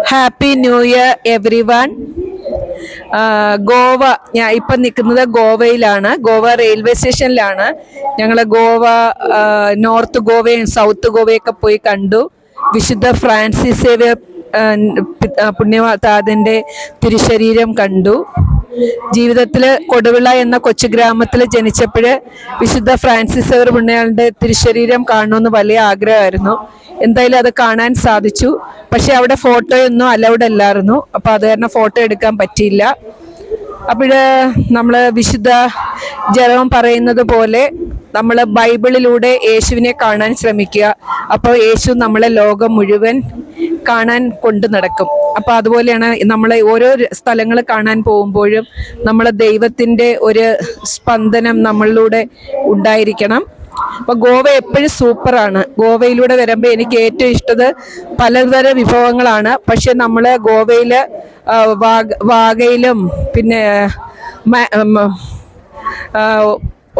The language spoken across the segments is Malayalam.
Happy new year every one. Goa, ഞാൻ ഇപ്പം നിൽക്കുന്നത് ഗോവയിലാണ്. ഗോവ റെയിൽവേ സ്റ്റേഷനിലാണ്. ഞങ്ങൾ ഗോവ നോർത്ത് ഗോവയും സൗത്ത് ഗോവയൊക്കെ പോയി കണ്ടു. വിശുദ്ധ ഫ്രാൻസിസ് സേവ്യർ പുണ്യതാതൻ്റെ തിരുശരീരം കണ്ടു. ജീവിതത്തിൽ കൊടുവിള എന്ന കൊച്ചു ഗ്രാമത്തിൽ ജനിച്ചപ്പോൾ വിശുദ്ധ ഫ്രാൻസിസ് സേവ്യർ പുണ്യാളൻ്റെ തിരുശരീരം കാണണമെന്ന് വലിയ ആഗ്രഹമായിരുന്നു. എന്തായാലും അത് കാണാൻ സാധിച്ചു. പക്ഷെ അവിടെ ഫോട്ടോയൊന്നും അലൗഡ് അല്ലായിരുന്നു. അപ്പോൾ അത് കാരണം ഫോട്ടോ എടുക്കാൻ പറ്റിയില്ല. അപ്പോൾ നമ്മൾ വിശുദ്ധ ജെറോം പറയുന്നത് പോലെ നമ്മൾ ബൈബിളിലൂടെ യേശുവിനെ കാണാൻ ശ്രമിക്കുക. അപ്പോൾ യേശു നമ്മളെ ലോകം മുഴുവൻ കാണാൻ കൊണ്ടു നടക്കും. അപ്പോൾ അതുപോലെയാണ് നമ്മൾ ഓരോ സ്ഥലങ്ങൾ കാണാൻ പോകുമ്പോഴും നമ്മളെ ദൈവത്തിൻ്റെ ഒരു സ്പന്ദനം നമ്മളിലൂടെ ഉണ്ടായിരിക്കണം. അപ്പോൾ ഗോവ എപ്പോഴും സൂപ്പറാണ്. ഗോവയിലൂടെ വരുമ്പോൾ എനിക്ക് ഏറ്റവും ഇഷ്ടത് പലതരം വിഭവങ്ങളാണ്. പക്ഷെ നമ്മൾ ഗോവയിൽ വാഗയിലും പിന്നെ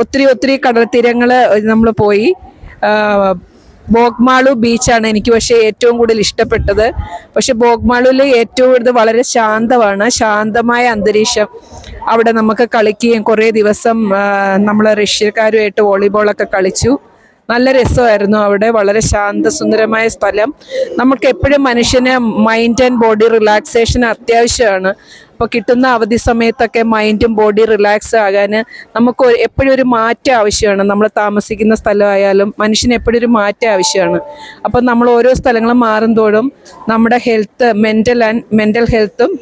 ഒത്തിരി കടൽ തീരങ്ങൾ നമ്മൾ പോയി. ബോഗ്മാളു ബീച്ചാണ് എനിക്ക് പക്ഷേ ഏറ്റവും കൂടുതൽ ഇഷ്ടപ്പെട്ടത്. പക്ഷെ ബോഗ്മാളുവിൽ ഏറ്റവും കൂടുതൽ വളരെ ശാന്തമായ അന്തരീക്ഷം. അവിടെ നമുക്ക് കളിക്കുകയും കുറേ ദിവസം നമ്മൾ റഷ്യക്കാരുമായിട്ട് വോളിബോളൊക്കെ കളിച്ചു. നല്ല രസമായിരുന്നു. അവിടെ വളരെ ശാന്തസുന്ദരമായ സ്ഥലം. നമുക്ക് എപ്പോഴും മനുഷ്യന് മൈൻഡ് ആൻഡ് ബോഡി റിലാക്സേഷൻ അത്യാവശ്യമാണ്. അപ്പോൾ കിട്ടുന്ന അവധി സമയത്തൊക്കെ മൈൻഡും ബോഡി റിലാക്സ് ആകാൻ നമുക്ക് എപ്പോഴും ഒരു മാറ്റം ആവശ്യമാണ്. നമ്മൾ താമസിക്കുന്ന സ്ഥലമായാലും മനുഷ്യന് എപ്പോഴും ഒരു മാറ്റം ആവശ്യമാണ്. അപ്പം നമ്മൾ ഓരോ സ്ഥലങ്ങളും മാറുന്തോറും നമ്മുടെ മെൻ്റൽ ഹെൽത്തും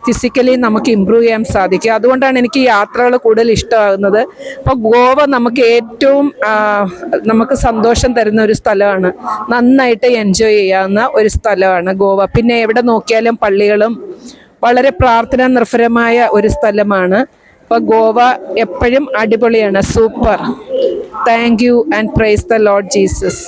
ഫിസിക്കലി നമുക്ക് ഇമ്പ്രൂവ് ചെയ്യാൻ സാധിക്കും. അതുകൊണ്ടാണ് എനിക്ക് യാത്രകൾ കൂടുതൽ ഇഷ്ടമാകുന്നത്. അപ്പോൾ ഗോവ നമുക്ക് ഏറ്റവും നമുക്ക് സന്തോഷം തരുന്ന ഒരു സ്ഥലമാണ്. നന്നായിട്ട് എൻജോയ് ചെയ്യാവുന്ന ഒരു സ്ഥലമാണ് ഗോവ. പിന്നെ എവിടെ നോക്കിയാലും പള്ളികളും വളരെ പ്രാർത്ഥനാ നിർഭരമായ ഒരു സ്ഥലമാണ്. അപ്പോൾ ഗോവ എപ്പോഴും അടിപൊളിയാണ്, super. Thank you and praise the Lord Jesus.